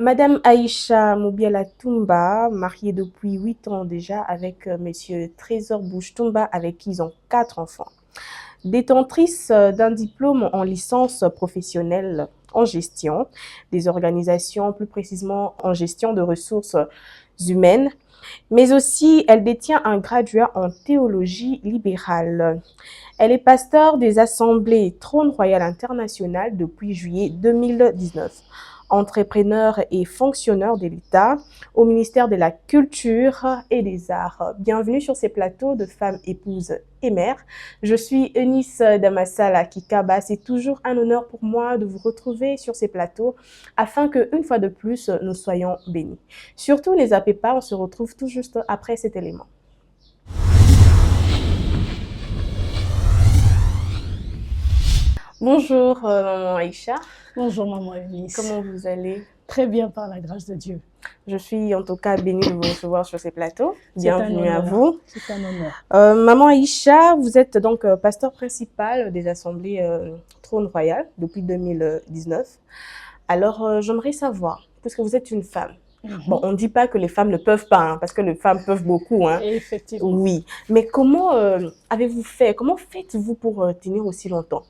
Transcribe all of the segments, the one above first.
Madame Aïcha Moubiala Toumba, mariée depuis 8 ans déjà avec Monsieur Trésor Bouche Toumba, avec qui ils ont 4 enfants. Détentrice d'un diplôme en licence professionnelle en gestion des organisations, plus précisément en gestion de ressources humaines, mais aussi elle détient un graduat en théologie libérale. Elle est pasteur des assemblées Trône Royal International depuis juillet 2019. Entrepreneur et fonctionnaire de l'État au ministère de la Culture et des Arts. Bienvenue sur ces plateaux de femmes épouses et mères. Je suis Eunice Damassala Kikaba. C'est toujours un honneur pour moi de vous retrouver sur ces plateaux afin que, une fois de plus, nous soyons bénis. Surtout, ne zappez pas, on se retrouve tout juste après cet élément. Bonjour, maman Aïcha. Bonjour, maman Eunice. Comment vous allez? Très bien, par la grâce de Dieu. Je suis en tout cas bénie de vous recevoir sur ces plateaux. Bienvenue à vous. C'est un honneur. Maman Aïcha, vous êtes donc pasteur principal des assemblées Trône Royal depuis 2019. Alors, j'aimerais savoir, puisque vous êtes une femme, bon, on ne dit pas que les femmes ne peuvent pas, hein, parce que les femmes peuvent beaucoup. Hein. Effectivement. Oui, mais comment avez-vous fait? Comment faites-vous pour tenir aussi longtemps?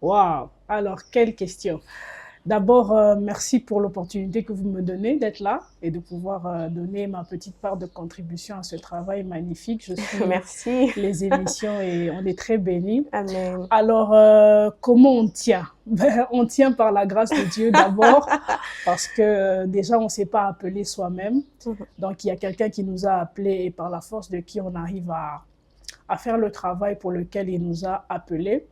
Waouh! Alors, quelle question! D'abord, merci pour l'opportunité que vous me donnez d'être là et de pouvoir donner ma petite part de contribution à ce travail magnifique. Je suis Merci. Les émissions et on est très bénis. Amen. Alors, comment on tient? On tient par la grâce de Dieu d'abord, parce que déjà, on ne s'est pas appelé soi-même. Donc, il y a quelqu'un qui nous a appelés et par la force de qui on arrive à faire le travail pour lequel il nous a appelés.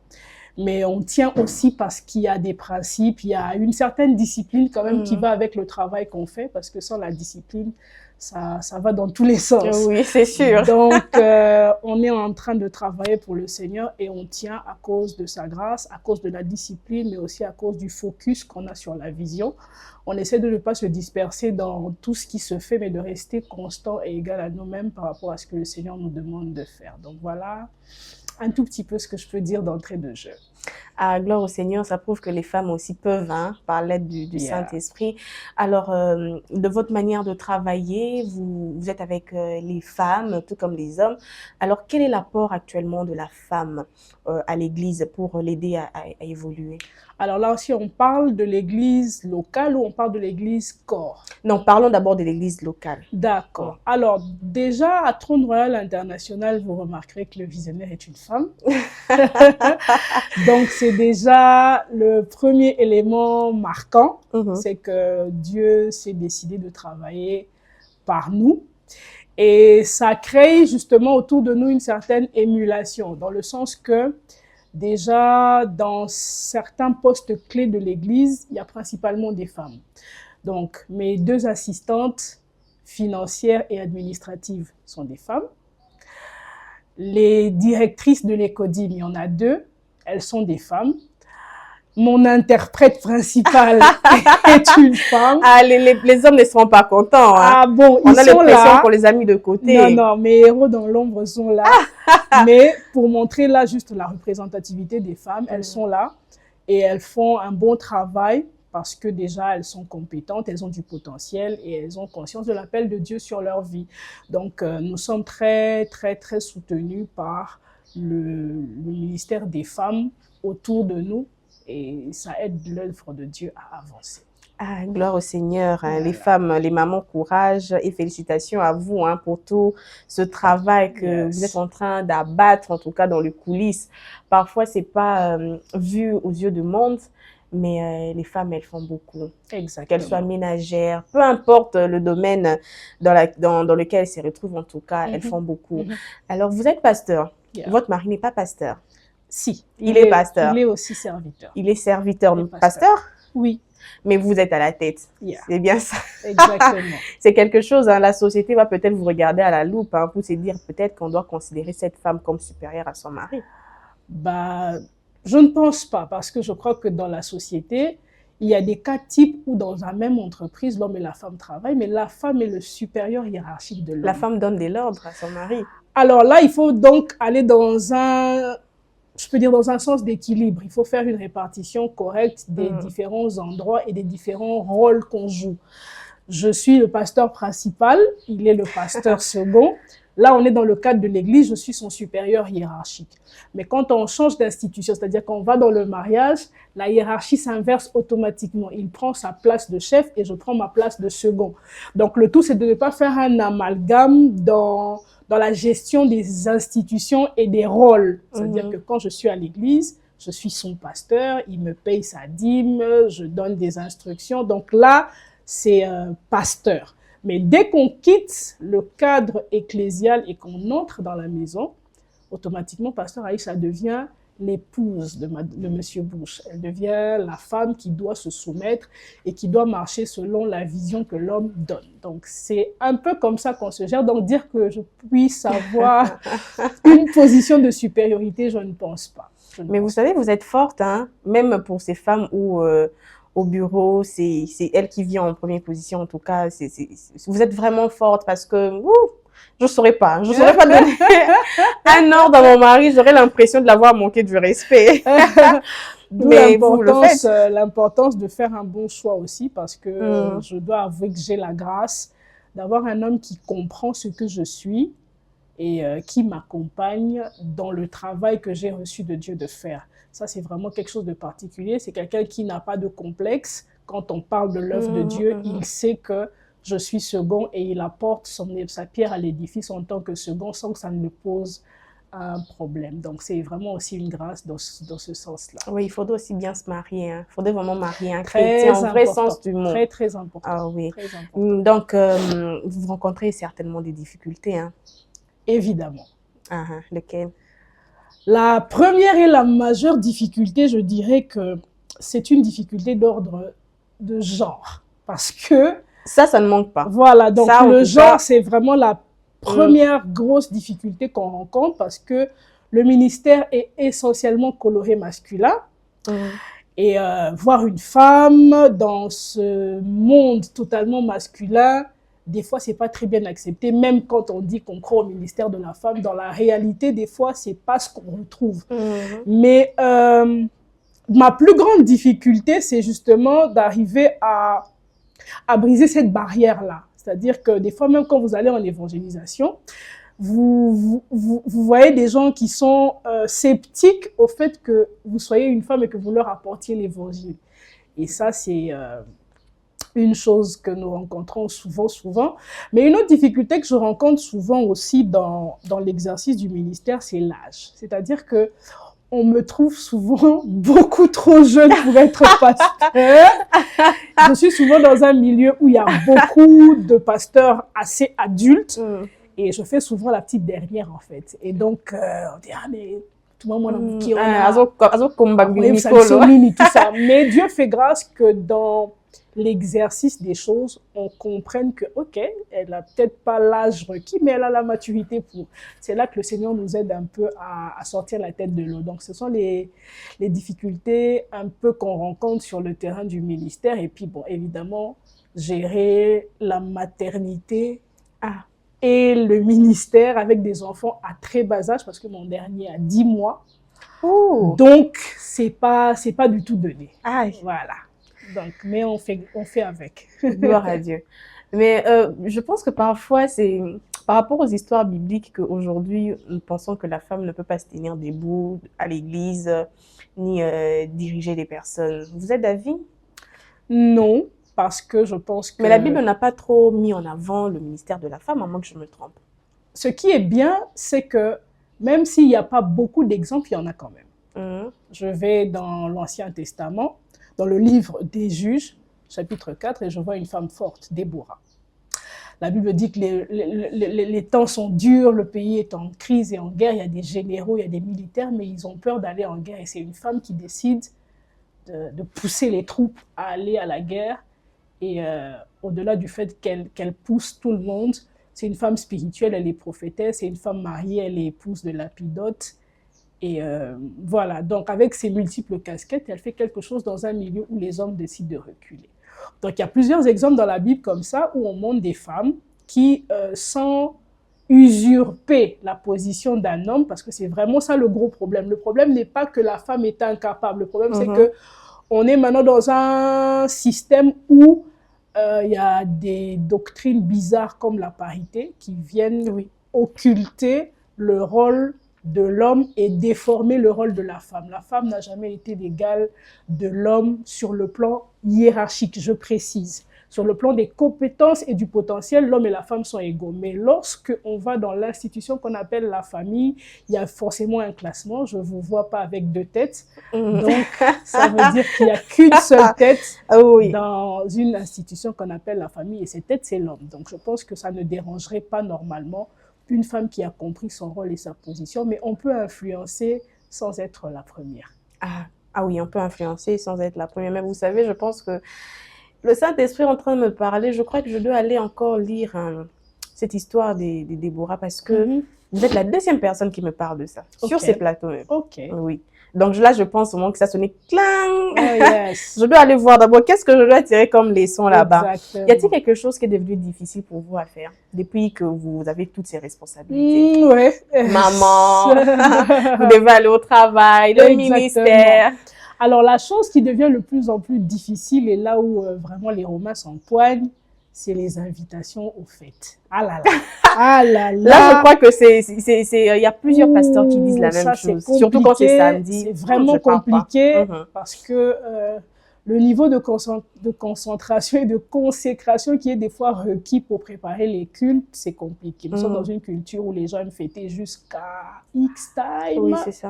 Mais on tient aussi parce qu'il y a des principes, il y a une certaine discipline quand même qui va avec le travail qu'on fait, parce que sans la discipline, ça va dans tous les sens. Oui, c'est sûr. Donc, on est en train de travailler pour le Seigneur et on tient à cause de sa grâce, à cause de la discipline, mais aussi à cause du focus qu'on a sur la vision. On essaie de ne pas se disperser dans tout ce qui se fait, mais de rester constant et égal à nous-mêmes par rapport à ce que le Seigneur nous demande de faire. Donc voilà un tout petit peu ce que je peux dire d'entrée de jeu. Ah, gloire au Seigneur, ça prouve que les femmes aussi peuvent, hein, par l'aide du Saint-Esprit. Alors, de votre manière de travailler, vous êtes avec les femmes, tout comme les hommes. Alors, quel est l'apport actuellement de la femme à l'Église pour l'aider à évoluer? Alors là aussi, on parle de l'Église locale ou on parle de l'Église corps? Non, parlons d'abord de l'Église locale. D'accord. Alors, déjà, à Trône Royal International, vous remarquerez que le visionnaire est une femme. Donc, c'est déjà le premier élément marquant. C'est que Dieu s'est décidé de travailler par nous. Et ça crée justement autour de nous une certaine émulation, dans le sens que déjà, dans certains postes clés de l'Église, il y a principalement des femmes. Donc, mes 2 assistantes financières et administratives sont des femmes. Les directrices de l'Écodim, il y en a 2, elles sont des femmes. Mon interprète principale est une femme. Ah, les hommes ne seront pas contents. Hein. Ah bon, on ils a sont l'impression là. qu'on les a mis de côté. Non, non, mes héros dans l'ombre sont là. Mais pour montrer là juste la représentativité des femmes, elles sont là et elles font un bon travail parce que déjà elles sont compétentes, elles ont du potentiel et elles ont conscience de l'appel de Dieu sur leur vie. Donc nous sommes très, très, très soutenus par le ministère des femmes autour de nous. Et ça aide l'œuvre de Dieu à avancer. Ah, gloire au Seigneur, hein. Voilà. Les femmes, les mamans, courage et félicitations à vous hein, pour tout ce travail que vous êtes en train d'abattre, en tout cas dans les coulisses. Parfois, c'est pas vu aux yeux du monde, mais les femmes, elles font beaucoup. Exactement. Qu'elles soient ménagères, peu importe le domaine dans lequel elles se retrouvent, en tout cas, elles font beaucoup. Alors, vous êtes pasteur. Votre mari n'est pas pasteur. Si. Il est pasteur. Il est aussi serviteur. Il est serviteur. Pasteur? Oui. Mais vous êtes à la tête. C'est bien ça. Exactement. C'est quelque chose, hein, la société va peut-être vous regarder à la loupe hein, pour se dire peut-être qu'on doit considérer cette femme comme supérieure à son mari. Bah, je ne pense pas parce que je crois que dans la société, il y a des cas types où dans la même entreprise, l'homme et la femme travaillent, mais la femme est le supérieur hiérarchique de l'homme. La femme donne de l'ordre à son mari. Alors là, il faut donc aller dans un je peux dire dans un sens d'équilibre. Il faut faire une répartition correcte des différents endroits et des différents rôles qu'on joue. Je suis le pasteur principal, il est le pasteur second. Là, on est dans le cadre de l'église, je suis son supérieur hiérarchique. Mais quand on change d'institution, c'est-à-dire qu'on va dans le mariage, la hiérarchie s'inverse automatiquement. Il prend sa place de chef et je prends ma place de second. Donc, le tout, c'est de ne pas faire un amalgame dans la gestion des institutions et des rôles. C'est-à-dire que quand je suis à l'église, je suis son pasteur, il me paye sa dîme, je donne des instructions. Donc là, c'est pasteur. Mais dès qu'on quitte le cadre ecclésial et qu'on entre dans la maison, automatiquement, pasteur Aïcha devient l'épouse de Monsieur Bush. Elle devient la femme qui doit se soumettre et qui doit marcher selon la vision que l'homme donne. Donc, c'est un peu comme ça qu'on se gère. Donc, dire que je puisse avoir une position de supériorité, je ne pense pas. Mais vous savez, vous êtes forte, hein, même pour ces femmes où... au bureau, c'est elle qui vient en première position, en tout cas, vous êtes vraiment forte parce que, je saurais pas donner un ordre à mon mari, j'aurais l'impression de l'avoir manqué du respect. Mais l'importance de faire un bon choix aussi parce que je dois avouer que j'ai la grâce d'avoir un homme qui comprend ce que je suis et qui m'accompagne dans le travail que j'ai reçu de Dieu de faire. Ça, c'est vraiment quelque chose de particulier. C'est quelqu'un qui n'a pas de complexe. Quand on parle de l'œuvre de Dieu, il sait que je suis second et il apporte sa pierre à l'édifice en tant que second sans que ça ne le pose un problème. Donc, c'est vraiment aussi une grâce dans ce sens-là. Oui, il faudrait aussi bien se marier. Il faudrait vraiment marier un chrétien en vrai sens du mot. Très, très important. Ah oui. Très important. Donc, vous rencontrez certainement des difficultés. Hein? Évidemment. Lesquelles? La première et la majeure difficulté, je dirais que c'est une difficulté d'ordre de genre. Parce que... Ça ne manque pas. Voilà, donc le genre, c'est vraiment la première grosse difficulté qu'on rencontre parce que le ministère est essentiellement coloré masculin. Et voir une femme dans ce monde totalement masculin, des fois, c'est pas très bien accepté, même quand on dit qu'on croit au ministère de la femme. Dans la réalité, des fois, c'est pas ce qu'on retrouve. Mais ma plus grande difficulté, c'est justement d'arriver à briser cette barrière-là. C'est-à-dire que des fois, même quand vous allez en évangélisation, vous voyez des gens qui sont sceptiques au fait que vous soyez une femme et que vous leur apportiez l'évangile. Et ça, c'est... une chose que nous rencontrons souvent. Mais une autre difficulté que je rencontre souvent aussi dans l'exercice du ministère, c'est l'âge. C'est-à-dire que on me trouve souvent beaucoup trop jeune pour être pasteur. Je suis souvent dans un milieu où il y a beaucoup de pasteurs assez adultes et je fais souvent la petite dernière en fait. Et donc, on dit, mais tout le monde qui tout ça. Mais Dieu fait grâce que dans l'exercice des choses, on comprenne que, ok, elle n'a peut-être pas l'âge requis, mais elle a la maturité pour. C'est là que le Seigneur nous aide un peu à sortir la tête de l'eau. Donc, ce sont les difficultés un peu qu'on rencontre sur le terrain du ministère. Et puis, bon, évidemment, gérer la maternité et le ministère avec des enfants à très bas âge, parce que mon dernier a 10 mois. Donc, c'est pas du tout donné. Voilà. Donc, mais on fait avec. Gloire à Dieu. Mais je pense que parfois, c'est par rapport aux histoires bibliques qu'aujourd'hui, nous pensons que la femme ne peut pas se tenir debout à l'église, ni diriger les personnes. Vous êtes d'avis? Non, parce que je pense que... Mais la Bible n'a pas trop mis en avant le ministère de la femme, à moins que je me trompe. Ce qui est bien, c'est que même s'il n'y a pas beaucoup d'exemples, il y en a quand même. Je vais dans l'Ancien Testament, dans le livre des Juges, chapitre 4, et je vois une femme forte, Déborah. La Bible dit que les temps sont durs, le pays est en crise et en guerre, il y a des généraux, il y a des militaires, mais ils ont peur d'aller en guerre. Et c'est une femme qui décide de pousser les troupes à aller à la guerre. Et au-delà du fait qu'elle pousse tout le monde, c'est une femme spirituelle, elle est prophétesse, c'est une femme mariée, elle est épouse de Lapidote. Et voilà, donc avec ses multiples casquettes, elle fait quelque chose dans un milieu où les hommes décident de reculer. Donc il y a plusieurs exemples dans la Bible comme ça, où on montre des femmes qui, sans usurper la position d'un homme, parce que c'est vraiment ça le gros problème. Le problème n'est pas que la femme est incapable. Le problème, c'est que on est maintenant dans un système où il y a des doctrines bizarres comme la parité qui viennent occulter le rôle de l'homme et déformer le rôle de la femme. La femme n'a jamais été l'égale de l'homme sur le plan hiérarchique, je précise. Sur le plan des compétences et du potentiel, l'homme et la femme sont égaux. Mais lorsque on va dans l'institution qu'on appelle la famille, il y a forcément un classement. Je ne vous vois pas avec 2 têtes. Donc, ça veut dire qu'il n'y a qu'une seule tête dans une institution qu'on appelle la famille. Et cette tête, c'est l'homme. Donc, je pense que ça ne dérangerait pas normalement une femme qui a compris son rôle et sa position. Mais on peut influencer sans être la première. Ah oui, on peut influencer sans être la première. Mais vous savez, je pense que le Saint-Esprit est en train de me parler. Je crois que je dois aller encore lire cette histoire des Déborah parce que vous êtes la 2e personne qui me parle de ça sur ces plateaux. Oui. Donc là, je pense au moment que ça sonnait clang. Je dois aller voir d'abord qu'est-ce que je dois tirer comme leçon là-bas. Y a-t-il quelque chose qui est devenu difficile pour vous à faire depuis que vous avez toutes ces responsabilités? Maman, vous devez aller au travail, le ministère. Alors, la chose qui devient de plus en plus difficile et là où vraiment les Romains s'empoignent, c'est les invitations aux fêtes. Ah là là, ah là là. Là, je crois que il y a plusieurs pasteurs qui disent la même chose, surtout quand c'est samedi. C'est vraiment compliqué parce que le niveau de concentration et de consécration qui est des fois requis pour préparer les cultes, c'est compliqué. Nous sommes dans une culture où les gens aiment fêter jusqu'à X time. Oui, c'est ça.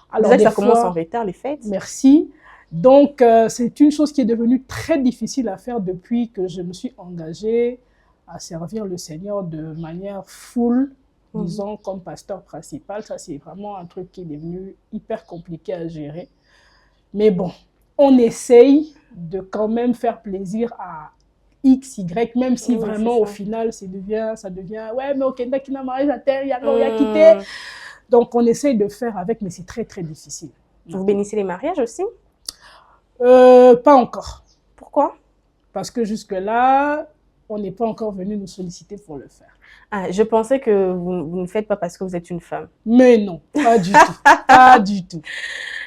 Alors, déjà que ça commence en retard, les fêtes. Merci. Donc, c'est une chose qui est devenue très difficile à faire depuis que je me suis engagée à servir le Seigneur de manière full, disons, comme pasteur principal. Ça, c'est vraiment un truc qui est devenu hyper compliqué à gérer. Mais bon, on essaye de quand même faire plaisir à X, Y, même si vraiment, au final, ça devient ouais, mais au Kenda qui n'a marié à terre, il y a quitté. Donc, on essaye de faire avec, mais c'est très, très difficile. Vous bénissez les mariages aussi? Pas encore. Pourquoi? Parce que jusque-là, on n'est pas encore venu nous solliciter pour le faire. Ah, je pensais que vous ne faites pas parce que vous êtes une femme. Mais non, pas du tout. Pas du tout.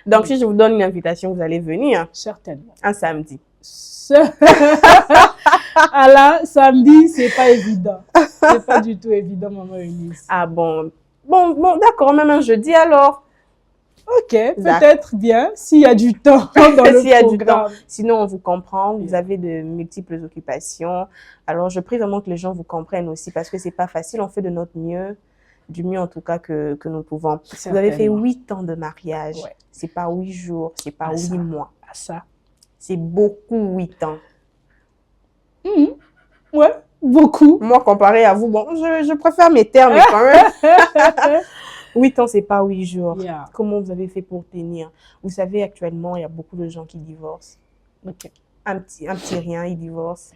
Donc, si je vous donne une invitation, vous allez venir? Certainement. Un samedi. Ah là, samedi, c'est pas évident. C'est pas du tout évident, maman Eunice. Ah bon. Bon, d'accord, même un jeudi alors. Ok, peut-être bien, s'il y a du temps dans le programme. Sinon, on vous comprend, vous avez de multiples occupations. Alors, je prie vraiment que les gens vous comprennent aussi parce que c'est pas facile. On fait de notre mieux, du mieux en tout cas que nous pouvons. Vous avez fait 8 ans de mariage. C'est pas 8 jours, c'est pas 8 mois. Ça. C'est beaucoup 8 ans. Ouais, beaucoup. Moi, comparé à vous, bon, je préfère mes termes quand même. 8 ans, c'est pas 8 jours. Comment vous avez fait pour tenir? Vous savez, actuellement, il y a beaucoup de gens qui divorcent. Un petit rien, ils divorcent.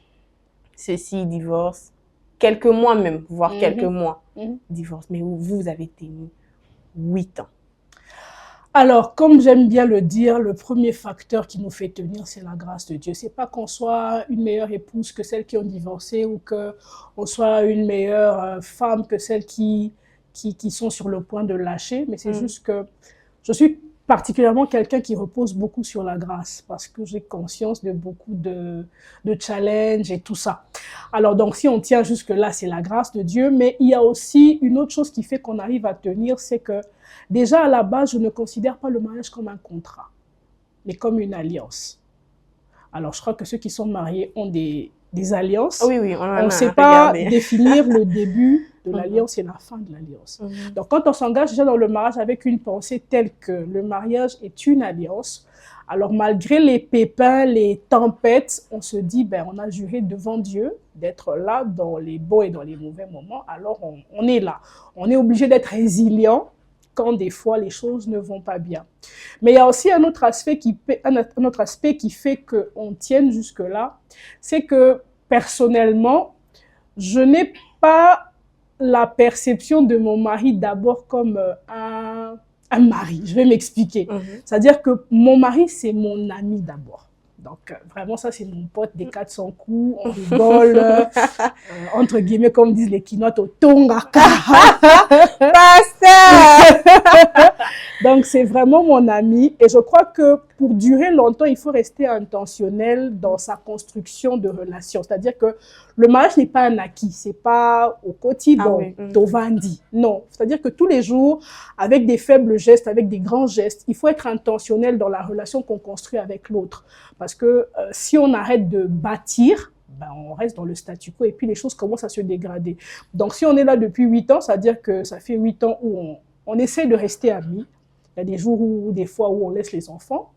Ceci, ils divorcent. Quelques mois même, voire quelques mois, divorcent. Mais vous avez tenu 8 ans. Alors, comme j'aime bien le dire, le premier facteur qui nous fait tenir, c'est la grâce de Dieu. C'est pas qu'on soit une meilleure épouse que celles qui ont divorcé ou qu'on soit une meilleure femme que celles qui sont sur le point de lâcher, mais c'est juste que je suis particulièrement quelqu'un qui repose beaucoup sur la grâce parce que j'ai conscience de beaucoup de challenges et tout ça. Alors donc si on tient jusque-là, c'est la grâce de Dieu, mais il y a aussi une autre chose qui fait qu'on arrive à tenir, c'est que déjà à la base, je ne considère pas le mariage comme un contrat, mais comme une alliance. Alors je crois que ceux qui sont mariés ont des alliances. Oui, on ne sait pas définir le début de l'alliance et la fin de l'alliance. Donc, quand on s'engage déjà dans le mariage avec une pensée telle que le mariage est une alliance, alors malgré les pépins, les tempêtes, on se dit, ben, on a juré devant Dieu d'être là dans les beaux et dans les mauvais moments, alors on est là. On est obligé d'être résilient quand des fois les choses ne vont pas bien. Mais il y a aussi un autre aspect qui fait qu'on tienne jusque-là, c'est que personnellement, je n'ai pas la perception de mon mari d'abord comme un mari. Je vais m'expliquer. C'est-à-dire que mon mari, c'est mon ami d'abord. Donc, vraiment, ça, c'est mon pote des 400 coups. On rigole, entre guillemets, comme disent les kinotes, au tongaka. Donc, c'est vraiment mon ami. Et je crois que pour durer longtemps, il faut rester intentionnel dans sa construction de relations. C'est-à-dire que le mariage n'est pas un acquis. C'est pas au quotidien, tovandi. Non. C'est-à-dire que tous les jours, avec des faibles gestes, avec des grands gestes, il faut être intentionnel dans la relation qu'on construit avec l'autre. Parce que si on arrête de bâtir, ben, on reste dans le statu quo et puis les choses commencent à se dégrader. Donc, si on est là depuis 8 ans, c'est-à-dire que ça fait 8 ans où on essaie de rester amis. Il y a des jours ou des fois où on laisse les enfants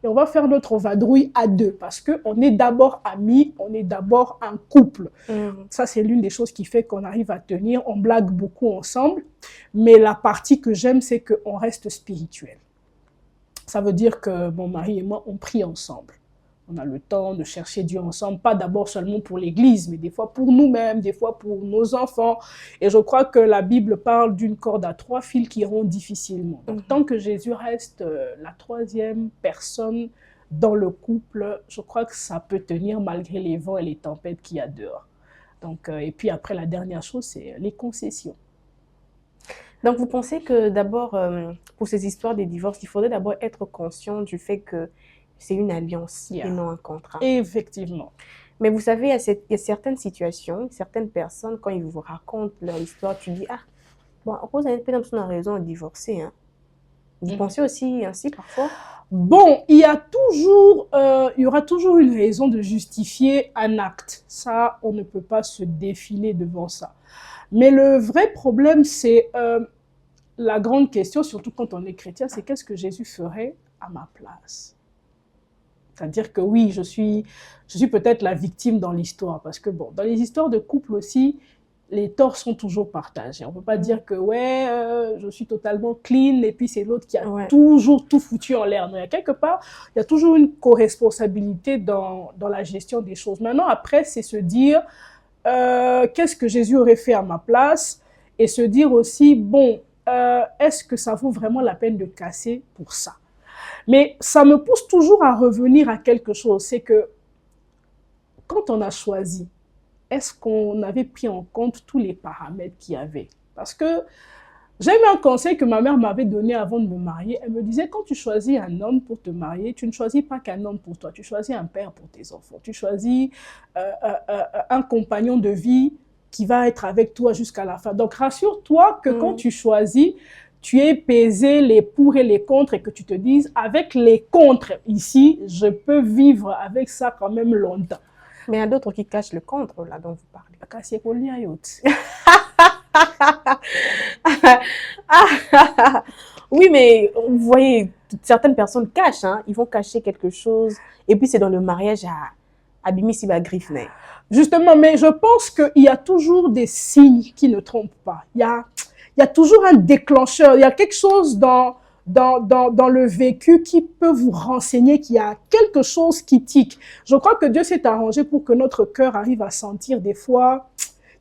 et on va faire notre vadrouille à deux parce qu'on est d'abord amis, on est d'abord un couple. Ça, c'est l'une des choses qui fait qu'on arrive à tenir. On blague beaucoup ensemble, mais la partie que j'aime, c'est qu'on reste spirituel. Ça veut dire que mon mari et moi, on prie ensemble. On a le temps de chercher Dieu ensemble, pas d'abord seulement pour l'Église, mais des fois pour nous-mêmes, des fois pour nos enfants. Et je crois que la Bible parle d'une corde à 3 fils qui rompt difficilement. Donc, tant que Jésus reste la troisième personne dans le couple, je crois que ça peut tenir malgré les vents et les tempêtes qu'il y a dehors. Donc, et puis après, la dernière chose, c'est les concessions. Donc, vous pensez que d'abord, pour ces histoires des divorces, il faudrait d'abord être conscient du fait que c'est une alliance et non un contrat. Effectivement. Mais vous savez, il y a certaines situations, certaines personnes, quand ils vous racontent leur histoire, tu dis, ah, bon, Rose a raison de divorcer. Hein. Vous pensez aussi ainsi parfois? Bon, il y aura toujours une raison de justifier un acte. Ça, on ne peut pas se défiler devant ça. Mais le vrai problème, c'est la grande question, surtout quand on est chrétien, c'est qu'est-ce que Jésus ferait à ma place? C'est-à-dire que oui, je suis peut-être la victime dans l'histoire, parce que bon, dans les histoires de couple aussi, les torts sont toujours partagés. On ne peut pas dire que ouais, je suis totalement clean et puis c'est l'autre qui a toujours tout foutu en l'air. Non, il y a quelque part, il y a toujours une co-responsabilité dans la gestion des choses. Maintenant, après, c'est se dire qu'est-ce que Jésus aurait fait à ma place et se dire aussi, bon, est-ce que ça vaut vraiment la peine de casser pour ça? Mais ça me pousse toujours à revenir à quelque chose, c'est que quand on a choisi, est-ce qu'on avait pris en compte tous les paramètres qu'il y avait? Parce que j'ai eu un conseil que ma mère m'avait donné avant de me marier. Elle me disait, quand tu choisis un homme pour te marier, tu ne choisis pas qu'un homme pour toi, tu choisis un père pour tes enfants, tu choisis un compagnon de vie qui va être avec toi jusqu'à la fin. Donc rassure-toi que quand tu choisis, tu aies pesé les pour et les contre et que tu te dises, avec les contre ici, je peux vivre avec ça quand même longtemps. Mais il y a d'autres qui cachent le contre, là, dont vous parlez. Oui, mais vous voyez, certaines personnes cachent, hein, ils vont cacher quelque chose, et puis c'est dans le mariage à Bimisi va griffe. Justement, mais je pense qu'il y a toujours des signes qui ne trompent pas. Il y a toujours un déclencheur, il y a quelque chose dans le vécu qui peut vous renseigner qu'il y a quelque chose qui tique. Je crois que Dieu s'est arrangé pour que notre cœur arrive à sentir des fois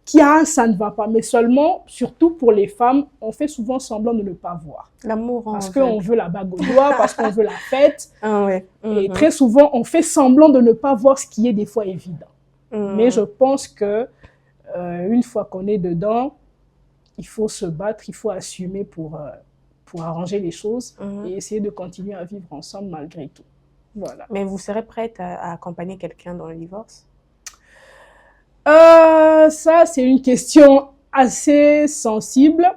qu'il y a un ça ne va pas, mais seulement, surtout pour les femmes, on fait souvent semblant de ne pas voir. L'amour en parce qu'on veut la bague au doigt, parce qu'on veut la fête. Ah ouais. Et très souvent, on fait semblant de ne pas voir ce qui est des fois évident. Mais je pense que une fois qu'on est dedans, il faut se battre, il faut assumer pour arranger les choses et essayer de continuer à vivre ensemble malgré tout. Voilà. Mais vous serez prête à accompagner quelqu'un dans le divorce? Ça, c'est une question assez sensible.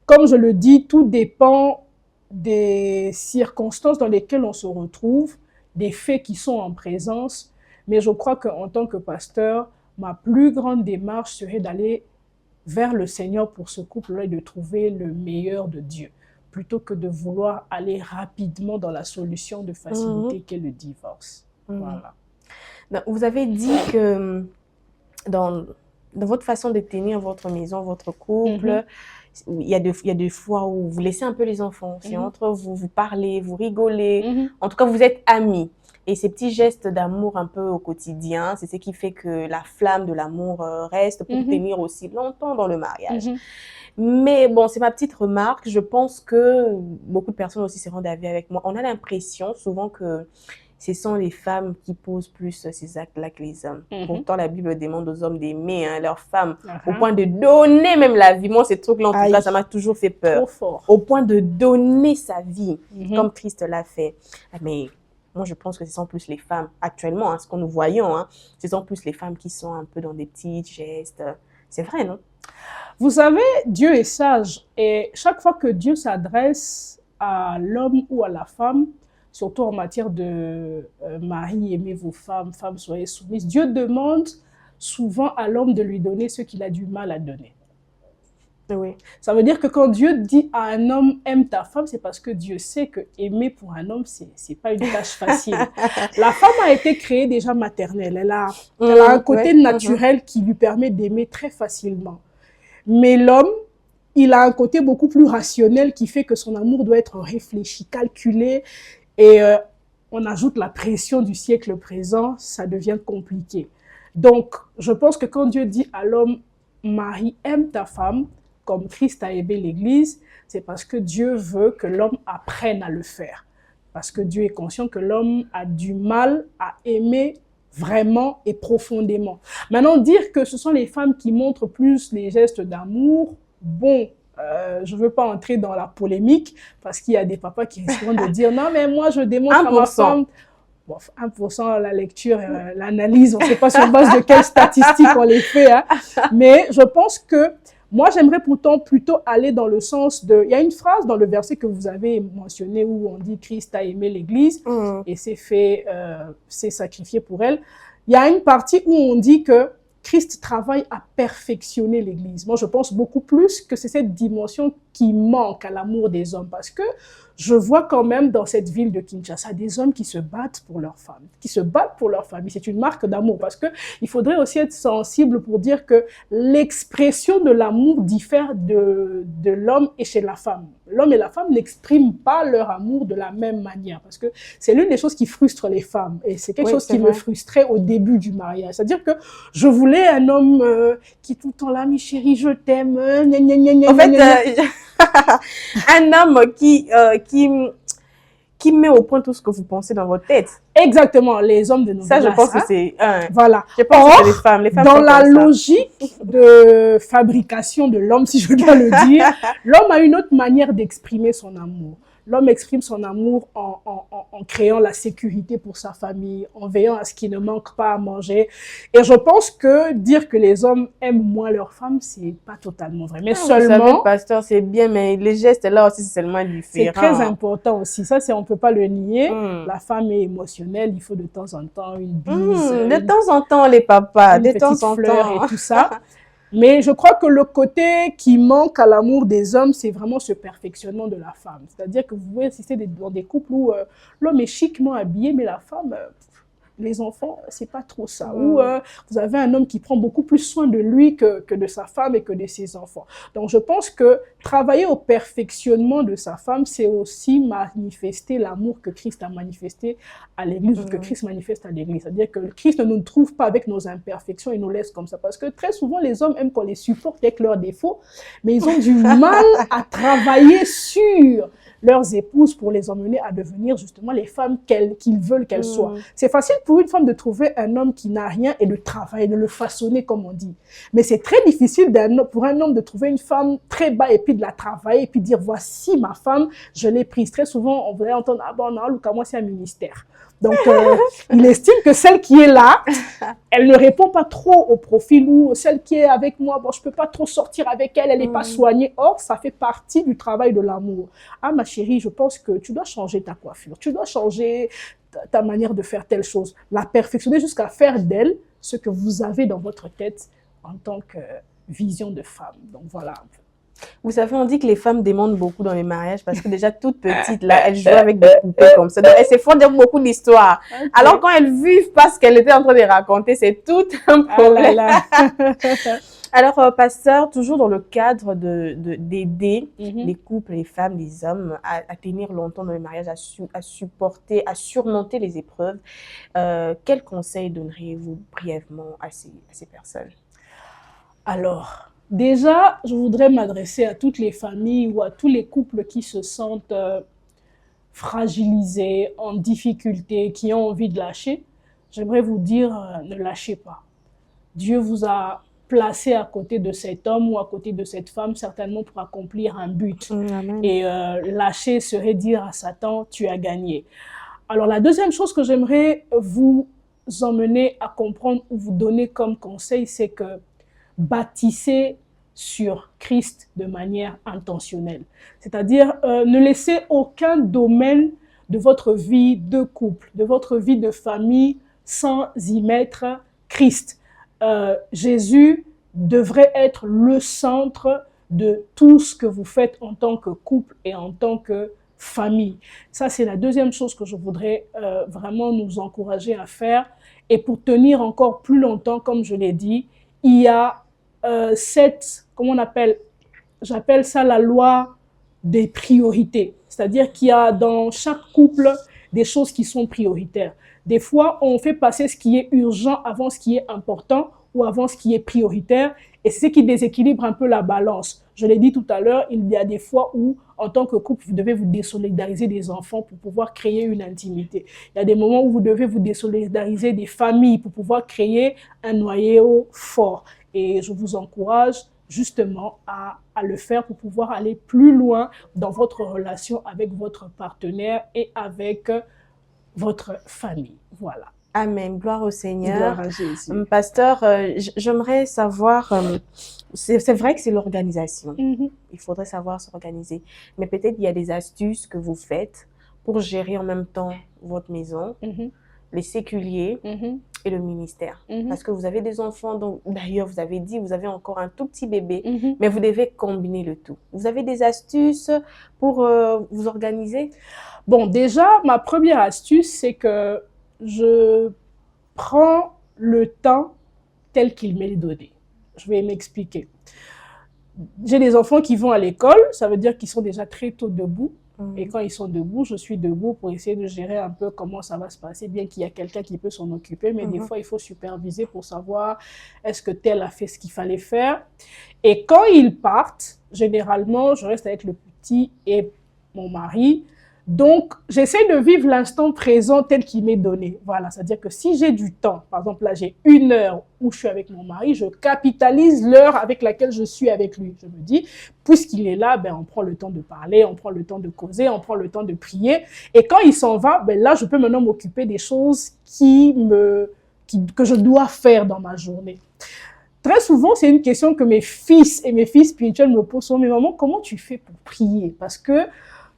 Comme je le dis, tout dépend des circonstances dans lesquelles on se retrouve, des faits qui sont en présence. Mais je crois qu'en tant que pasteur, ma plus grande démarche serait d'aller vers le Seigneur pour ce couple-là et de trouver le meilleur de Dieu, plutôt que de vouloir aller rapidement dans la solution de facilité qu'est le divorce. Voilà. Vous avez dit que dans votre façon de tenir votre maison, votre couple, il y a des fois où vous laissez un peu les enfants. C'est entre vous, vous parlez, vous rigolez. En tout cas, vous êtes amis. Et ces petits gestes d'amour un peu au quotidien, c'est ce qui fait que la flamme de l'amour reste pour tenir aussi longtemps dans le mariage. Mais bon, c'est ma petite remarque. Je pense que beaucoup de personnes aussi seront d'avis avec moi. On a l'impression souvent que ce sont les femmes qui posent plus ces actes-là que les hommes. Pourtant, la Bible demande aux hommes d'aimer leurs femmes au point de donner même la vie. Moi, ces trucs-là, en tout cas, ça m'a toujours fait peur. Trop fort. Au point de donner sa vie, comme Christ l'a fait. Mais moi, je pense que ce sont plus les femmes, actuellement, ce que nous voyons, ce sont plus les femmes qui sont un peu dans des petits gestes. C'est vrai, non? Vous savez, Dieu est sage. Et chaque fois que Dieu s'adresse à l'homme ou à la femme, surtout en matière de mari, aimez vos femmes, femmes, soyez soumises, Dieu demande souvent à l'homme de lui donner ce qu'il a du mal à donner. Oui. Ça veut dire que quand Dieu dit à un homme « aime ta femme », c'est parce que Dieu sait que aimer pour un homme, c'est pas une tâche facile. La femme a été créée déjà maternelle. Elle a un côté naturel qui lui permet d'aimer très facilement. Mais l'homme, il a un côté beaucoup plus rationnel qui fait que son amour doit être réfléchi, calculé. Et on ajoute la pression du siècle présent, ça devient compliqué. Donc, je pense que quand Dieu dit à l'homme « Marie, aime ta femme », comme Christ a aimé l'Église, c'est parce que Dieu veut que l'homme apprenne à le faire. Parce que Dieu est conscient que l'homme a du mal à aimer vraiment et profondément. Maintenant, dire que ce sont les femmes qui montrent plus les gestes d'amour, bon, je ne veux pas entrer dans la polémique, parce qu'il y a des papas qui risquent de dire « Non, mais moi, je démontre à ma femme… » Bon, 1% la lecture, l'analyse, on ne sait pas sur base de quelles statistiques on les fait. Mais je pense que moi, j'aimerais pourtant plutôt aller dans le sens de… Il y a une phrase dans le verset que vous avez mentionné où on dit « Christ a aimé l'Église et s'est sacrifié pour elle ». Il y a une partie où on dit que Christ travaille à perfectionner l'Église. Moi, je pense beaucoup plus que c'est cette dimension qui manque à l'amour des hommes parce que je vois quand même dans cette ville de Kinshasa des hommes qui se battent pour leurs femmes, qui se battent pour leur famille. C'est une marque d'amour parce que il faudrait aussi être sensible pour dire que l'expression de l'amour diffère de l'homme et chez la femme. L'homme et la femme n'expriment pas leur amour de la même manière parce que c'est l'une des choses qui frustre les femmes et c'est quelque chose qui me frustrait au début du mariage. C'est-à-dire que je voulais un homme qui tout le temps là, « Mi chérie, je t'aime ». En fait, un homme qui met au point tout ce que vous pensez dans votre tête. Exactement, les hommes de nos Ça, je pense que c'est… Voilà. Je pense que c'est les femmes. Les femmes dans la logique de fabrication de l'homme, si je dois le dire, l'homme a une autre manière d'exprimer son amour. L'homme exprime son amour en créant la sécurité pour sa famille, en veillant à ce qu'il ne manque pas à manger. Et je pense que dire que les hommes aiment moins leurs femmes, c'est pas totalement vrai. Mais seulement… Vous savez, pasteur, c'est bien, mais les gestes là aussi, c'est seulement différent. C'est très important aussi. Ça, on peut pas le nier. La femme est émotionnelle. Il faut de temps en temps une bise. De temps en temps, les papas. De temps en temps. Et tout ça. Mais je crois que le côté qui manque à l'amour des hommes, c'est vraiment ce perfectionnement de la femme. C'est-à-dire que vous pouvez assister dans des couples où l'homme est chiquement habillé, mais la femme, les enfants, c'est pas trop ça. Ou vous avez un homme qui prend beaucoup plus soin de lui que de sa femme et que de ses enfants. Donc je pense que travailler au perfectionnement de sa femme, c'est aussi manifester l'amour que Christ a manifesté à l'Église, ou que Christ manifeste à l'Église. C'est-à-dire que Christ ne nous trouve pas avec nos imperfections et nous laisse comme ça. Parce que très souvent, les hommes aiment qu'on les supporte avec leurs défauts, mais ils ont du mal à travailler sur leurs épouses pour les emmener à devenir justement les femmes qu'ils veulent qu'elles soient. C'est facile pour une femme de trouver un homme qui n'a rien et de travailler, de le façonner comme on dit. Mais c'est très difficile pour un homme de trouver une femme très bas et puis de la travailler et puis dire voici ma femme, je l'ai prise. Très souvent, on voudrait entendre ah bon non, Lucas, moi c'est un ministère. Donc, il estime que celle qui est là, elle ne répond pas trop au profil ou celle qui est avec moi, bon, je peux pas trop sortir avec elle, elle n'est pas soignée. Or, ça fait partie du travail de l'amour. Ah, ma chérie, je pense que tu dois changer ta coiffure, tu dois changer ta manière de faire telle chose, la perfectionner jusqu'à faire d'elle ce que vous avez dans votre tête en tant que vision de femme. Donc, voilà. Vous savez, on dit que les femmes demandent beaucoup dans les mariages parce que déjà toute petite, là, elles jouent avec des poupées comme ça. Donc, elles se font dire beaucoup d'histoires. Okay. Alors, quand elles vivent pas ce qu'elle était en train de raconter, c'est tout un problème. Alors, pasteur, toujours dans le cadre d'aider les couples, les femmes, les hommes à tenir longtemps dans les mariages, à supporter, à surmonter les épreuves, quels conseils donneriez-vous brièvement à ces personnes? Alors, déjà, je voudrais m'adresser à toutes les familles ou à tous les couples qui se sentent fragilisés, en difficulté, qui ont envie de lâcher, j'aimerais vous dire, ne lâchez pas. Dieu vous a placé à côté de cet homme ou à côté de cette femme, certainement pour accomplir un but. Amen. Et lâcher serait dire à Satan, tu as gagné. Alors la deuxième chose que j'aimerais vous emmener à comprendre ou vous donner comme conseil, c'est que bâtissez sur Christ de manière intentionnelle. C'est-à-dire, ne laissez aucun domaine de votre vie de couple, de votre vie de famille, sans y mettre Christ. Jésus devrait être le centre de tout ce que vous faites en tant que couple et en tant que famille. Ça, c'est la deuxième chose que je voudrais vraiment nous encourager à faire. Et pour tenir encore plus longtemps, comme je l'ai dit, il y a comment on appelle, j'appelle ça la loi des priorités. C'est-à-dire qu'il y a dans chaque couple des choses qui sont prioritaires. Des fois, on fait passer ce qui est urgent avant ce qui est important ou avant ce qui est prioritaire. Et c'est ce qui déséquilibre un peu la balance. Je l'ai dit tout à l'heure, il y a des fois où, en tant que couple, vous devez vous désolidariser des enfants pour pouvoir créer une intimité. Il y a des moments où vous devez vous désolidariser des familles pour pouvoir créer un noyau fort. Et je vous encourage justement à le faire pour pouvoir aller plus loin dans votre relation avec votre partenaire et avec votre famille. Voilà. Amen. Gloire au Seigneur. Gloire à Jésus. Pasteur, j'aimerais savoir, c'est vrai que c'est l'organisation. Il faudrait savoir s'organiser. Mais peut-être il y a des astuces que vous faites pour gérer en même temps votre maison, les séculiers et le ministère. Parce que vous avez des enfants, donc d'ailleurs vous avez dit, vous avez encore un tout petit bébé, mais vous devez combiner le tout. Vous avez des astuces pour vous organiser? Bon, déjà, ma première astuce, c'est que je prends le temps tel qu'il m'est donné. Je vais m'expliquer. J'ai des enfants qui vont à l'école, ça veut dire qu'ils sont déjà très tôt debout. Et quand ils sont debout, je suis debout pour essayer de gérer un peu comment ça va se passer, bien qu'il y a quelqu'un qui peut s'en occuper, mais des fois, il faut superviser pour savoir est-ce que tel a fait ce qu'il fallait faire. Et quand ils partent, généralement, je reste avec le petit et mon mari. Donc, j'essaie de vivre l'instant présent tel qu'il m'est donné. Voilà, c'est-à-dire que si j'ai du temps, par exemple, là, j'ai 1 heure où je suis avec mon mari, je capitalise l'heure avec laquelle je suis avec lui. Je me dis, puisqu'il est là, ben, on prend le temps de parler, on prend le temps de causer, on prend le temps de prier. Et quand il s'en va, ben, là, je peux maintenant m'occuper des choses que je dois faire dans ma journée. Très souvent, c'est une question que mes fils et mes filles spirituelles me posent. Mais maman, comment tu fais pour prier? Parce que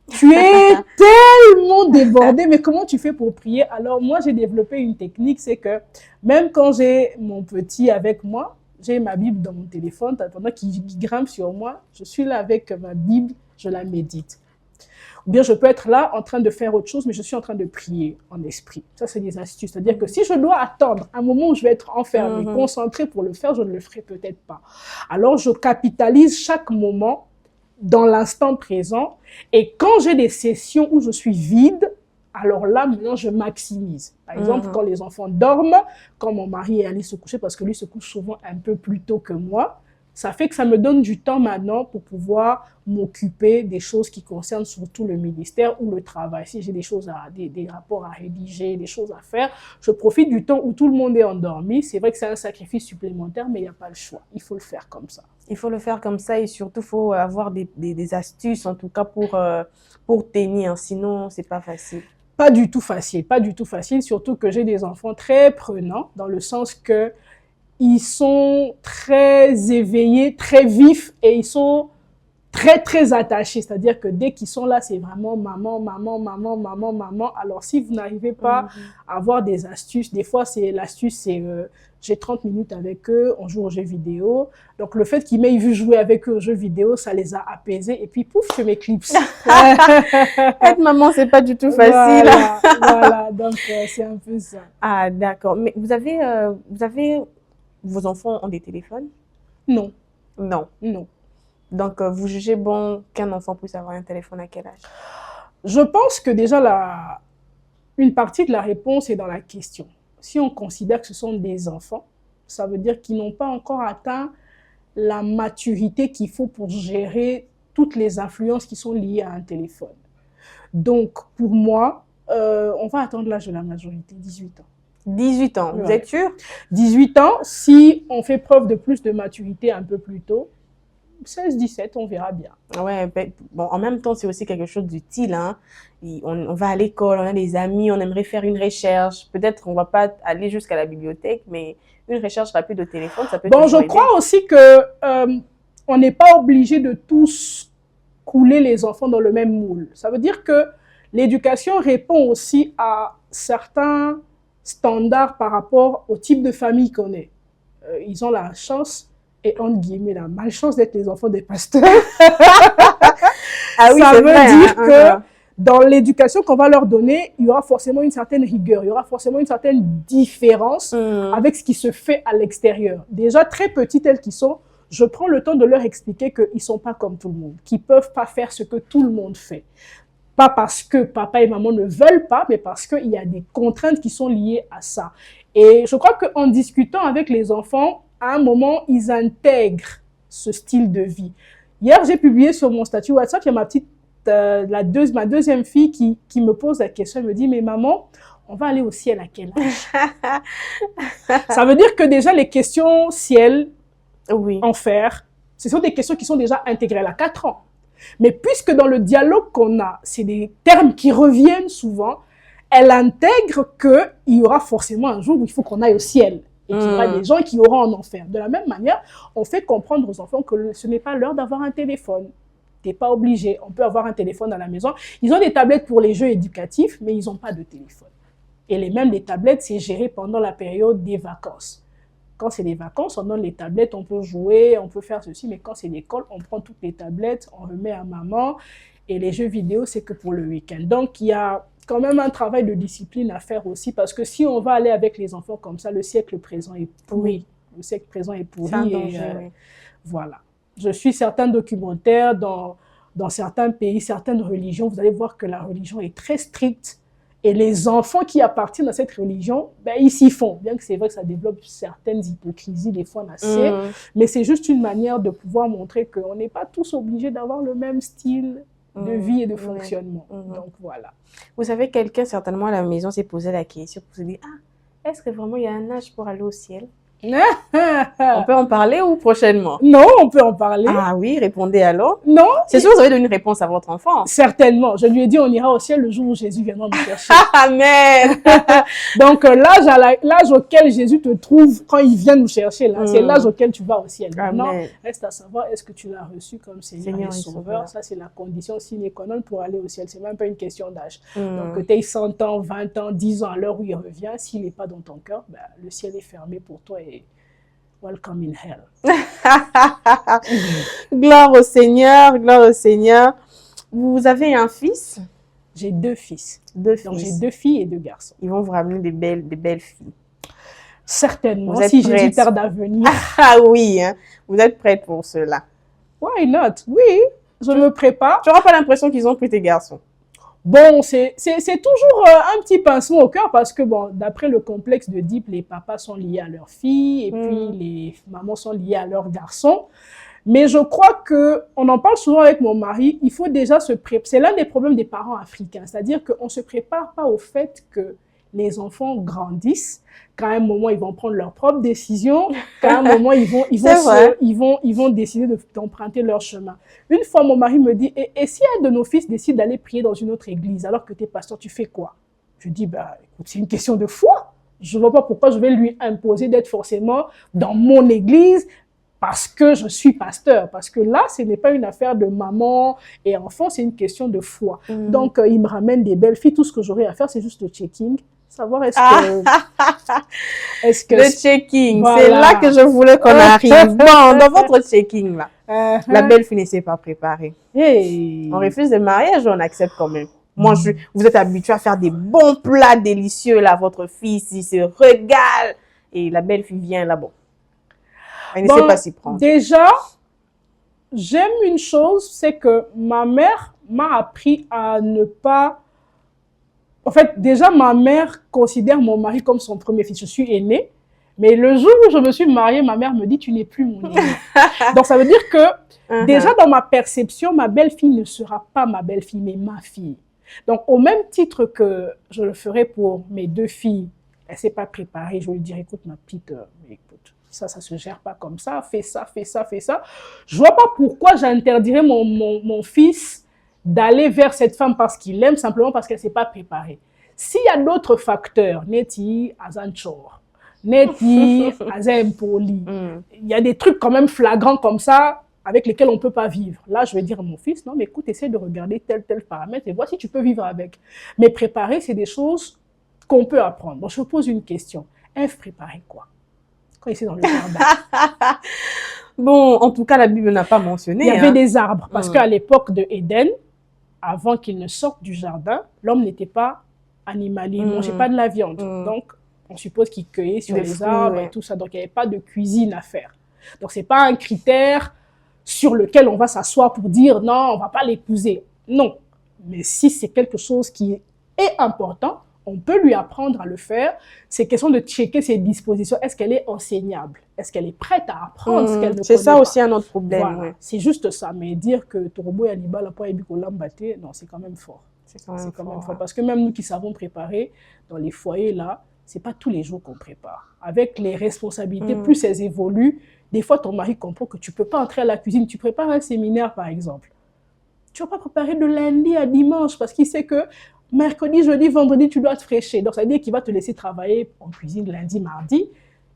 tu es tellement débordée, mais comment tu fais pour prier? Alors moi, j'ai développé une technique, c'est que même quand j'ai mon petit avec moi, j'ai ma Bible dans mon téléphone, pendant qu'il grimpe sur moi, je suis là avec ma Bible, je la médite. Ou bien je peux être là en train de faire autre chose, mais je suis en train de prier en esprit. Ça, c'est des astuces. C'est-à-dire que si je dois attendre un moment où je vais être enfermée, concentrée pour le faire, je ne le ferai peut-être pas. Alors, je capitalise chaque moment dans l'instant présent. Et quand j'ai des sessions où je suis vide, alors là, maintenant, je maximise. Par exemple, quand les enfants dorment, quand mon mari est allé se coucher, parce que lui se couche souvent un peu plus tôt que moi, ça fait que ça me donne du temps maintenant pour pouvoir m'occuper des choses qui concernent surtout le ministère ou le travail. Si j'ai des rapports à rédiger, des choses à faire, je profite du temps où tout le monde est endormi. C'est vrai que c'est un sacrifice supplémentaire, mais il n'y a pas le choix. Il faut le faire comme ça. Il faut le faire comme ça et surtout, il faut avoir des astuces, en tout cas, pour tenir. Sinon, c'est pas facile. Pas du tout facile, pas du tout facile, surtout que j'ai des enfants très prenants, dans le sens que ils sont très éveillés, très vifs et ils sont très, très attachés. C'est-à-dire que dès qu'ils sont là, c'est vraiment maman, maman, maman, maman, maman. Alors, si vous n'arrivez pas à avoir des astuces, des fois, l'astuce, c'est j'ai 30 minutes avec eux, on joue aux jeux vidéo. Donc, le fait qu'ils m'aient vu jouer avec eux aux jeux vidéo, ça les a apaisés. Et puis, pouf, je m'éclipse. Être maman, c'est pas du tout facile. Voilà. Donc, c'est un peu ça. Ah, d'accord. Mais vous avez vos enfants ont des téléphones? Non. Non. Non. Donc, vous jugez bon qu'un enfant puisse avoir un téléphone à quel âge? Je pense que déjà, une partie de la réponse est dans la question. Si on considère que ce sont des enfants, ça veut dire qu'ils n'ont pas encore atteint la maturité qu'il faut pour gérer toutes les influences qui sont liées à un téléphone. Donc, pour moi, on va attendre l'âge de la majorité, 18 ans. 18 ans, vous êtes sûr? 18 ans, si on fait preuve de plus de maturité un peu plus tôt, 16, 17, on verra bien. Ouais, bon, en même temps, c'est aussi quelque chose d'utile, hein. On va à l'école, on a des amis, on aimerait faire une recherche. Peut-être qu'on va pas aller jusqu'à la bibliothèque, mais une recherche rapide au téléphone, ça peut Bon, je aider. crois aussi que on n'est pas obligé de tous couler les enfants dans le même moule. Ça veut dire que l'éducation répond aussi à certains standards par rapport au type de famille qu'on est. Ils ont la chance et entre guillemets la malchance d'être les enfants des pasteurs. Ah oui, ça veut vrai, dire hein, que dans l'éducation qu'on va leur donner, il y aura forcément une certaine rigueur, il y aura forcément une certaine différence avec ce qui se fait à l'extérieur. Déjà très petits tels qu'ils sont, je prends le temps de leur expliquer qu'ils ne sont pas comme tout le monde, qu'ils ne peuvent pas faire ce que tout le monde fait. Pas parce que papa et maman ne veulent pas, mais parce qu'il y a des contraintes qui sont liées à ça. Et je crois qu'en discutant avec les enfants, à un moment, ils intègrent ce style de vie. Hier, j'ai publié sur mon statut WhatsApp, il y a ma deuxième fille qui me pose la question, elle me dit, mais maman, on va aller au ciel à quel âge? Ça veut dire que déjà les questions ciel, enfer, ce sont des questions qui sont déjà intégrées à 4 ans. Mais puisque dans le dialogue qu'on a, c'est des termes qui reviennent souvent, elle intègre qu'il y aura forcément un jour où il faut qu'on aille au ciel. Et qu'il y aura des gens qui auront en enfer. De la même manière, on fait comprendre aux enfants que ce n'est pas l'heure d'avoir un téléphone. Tu n'es pas obligé. On peut avoir un téléphone à la maison. Ils ont des tablettes pour les jeux éducatifs, mais ils n'ont pas de téléphone. Et les tablettes, c'est géré pendant la période des vacances. Quand c'est les vacances, on donne les tablettes, on peut jouer, on peut faire ceci, mais quand c'est l'école, on prend toutes les tablettes, on remet à maman, et les jeux vidéo, c'est que pour le week-end. Donc, il y a quand même un travail de discipline à faire aussi, parce que si on va aller avec les enfants comme ça, le siècle présent est pourri. Le siècle présent est pourri. C'est un danger, voilà. Je suis certains documentaires dans certains pays, certaines religions, vous allez voir que la religion est très stricte. Et les enfants qui appartiennent à cette religion, ben, ils s'y font. Bien que c'est vrai que ça développe certaines hypocrisies, des fois, mais c'est juste une manière de pouvoir montrer qu'on n'est pas tous obligés d'avoir le même style de vie et de fonctionnement. Donc, voilà. Vous savez, quelqu'un, certainement, à la maison, s'est posé la question pour se dire, ah, est-ce que vraiment il y a un âge pour aller au ciel? On peut en parler ou prochainement? Non, on peut en parler. Ah oui, répondez alors. Non. C'est sûr que vous avez donné une réponse à votre enfant. Certainement. Je lui ai dit, on ira au ciel le jour où Jésus viendra nous chercher. Amen. Donc, l'âge auquel Jésus te trouve quand il vient nous chercher, là, c'est l'âge auquel tu vas au ciel. Maintenant, reste à savoir, est-ce que tu l'as reçu comme Seigneur et Sauveur? Ça, c'est la condition sine qua non pour aller au ciel. C'est même pas une question d'âge. Donc, que tu aies 100 ans, 20 ans, 10 ans, à l'heure où il revient, s'il n'est pas dans ton cœur, ben, le ciel est fermé pour toi et welcome in hell. Gloire au Seigneur, gloire au Seigneur. Vous avez un fils? J'ai 2 fils. Donc j'ai 2 filles et 2 garçons. Ils vont vous ramener des belles filles. Certainement, si Jésus tarde à venir. Ah oui, hein? Vous êtes prête pour cela? Why not? Oui, je me prépare. Tu n'auras pas l'impression qu'ils ont pris tes garçons? Bon, c'est toujours un petit pincement au cœur parce que, bon, d'après le complexe d'Oedipe, les papas sont liés à leurs filles et puis les mamans sont liées à leurs garçons. Mais je crois qu'on en parle souvent avec mon mari, il faut déjà se préparer. C'est l'un des problèmes des parents africains, c'est-à-dire qu'on ne se prépare pas au fait que les enfants grandissent, qu'à un moment, ils vont prendre leurs propres décisions, qu'à un moment, ils vont décider d'emprunter leur chemin. Une fois, mon mari me dit, et si un de nos fils décide d'aller prier dans une autre église, alors que tu es pasteur, tu fais quoi? Je dis, bah, écoute, c'est une question de foi. Je ne vois pas pourquoi je vais lui imposer d'être forcément dans mon église parce que je suis pasteur. Parce que là, ce n'est pas une affaire de maman et enfant, c'est une question de foi. Donc, il me ramène des belles filles. Tout ce que j'aurai à faire, c'est juste le checking. Savoir est-ce que... Le checking, voilà. C'est là que je voulais qu'on arrive. Bon, dans votre checking, là, la belle fille ne s'est pas préparée. Hey. On refuse le mariage ou on accepte quand même? Moi, vous êtes habitué à faire des bons plats délicieux, là, votre fils, il se régale. Et la belle fille vient là, bon. Elle ne sait pas s'y prendre. Déjà, j'aime une chose, c'est que ma mère m'a appris à ne pas... En fait, déjà, ma mère considère mon mari comme son premier fils. Je suis aînée, mais le jour où je me suis mariée, ma mère me dit « tu n'es plus mon aînée ». Donc, ça veut dire que, déjà dans ma perception, ma belle-fille ne sera pas ma belle-fille, mais ma fille. Donc, au même titre que je le ferai pour mes 2 filles, elle ne s'est pas préparée, je vais lui dire, écoute, ma petite, écoute, ça se gère pas comme ça, fais ça, fais ça, fais ça. Je vois pas pourquoi j'interdirais mon fils d'aller vers cette femme parce qu'il l'aime, simplement parce qu'elle ne s'est pas préparée. S'il y a d'autres facteurs, neti, azanchor, neti, azempoli, il y a des trucs quand même flagrants comme ça, avec lesquels on ne peut pas vivre. Là, je vais dire à mon fils, non, mais écoute, essaie de regarder tel paramètre et vois si tu peux vivre avec. Mais préparer, c'est des choses qu'on peut apprendre. Bon, je vous pose une question. Ève préparait quoi quand il était dans le jardin? Bon, en tout cas, la Bible n'a pas mentionné. Il y avait des arbres, parce qu'à l'époque de Éden, avant qu'il ne sorte du jardin, l'homme n'était pas animalier, il ne mangeait pas de la viande. Donc, on suppose qu'il cueillait sur les arbres et tout ça. Donc, il n'y avait pas de cuisine à faire. Donc, ce n'est pas un critère sur lequel on va s'asseoir pour dire non, on ne va pas l'épouser. Non. Mais si c'est quelque chose qui est important, on peut lui apprendre à le faire. C'est question de checker ses dispositions. Est-ce qu'elle est enseignable? Est-ce qu'elle est prête à apprendre ce qu'elle ne connaît pas? C'est ça aussi un autre problème. Voilà. Ouais. C'est juste ça. Mais dire que Torobo et Hannibal pas Ebikolambaté, non, c'est quand même fort. C'est quand même fort. Parce que même nous qui savons préparer dans les foyers, là, c'est pas tous les jours qu'on prépare. Avec les responsabilités, plus elles évoluent, des fois, ton mari comprend que tu ne peux pas entrer à la cuisine. Tu prépares un séminaire, par exemple. Tu ne vas pas préparer de lundi à dimanche parce qu'il sait que mercredi, jeudi, vendredi, tu dois te fraîcher. Donc, ça veut dire qu'il va te laisser travailler en cuisine lundi, mardi.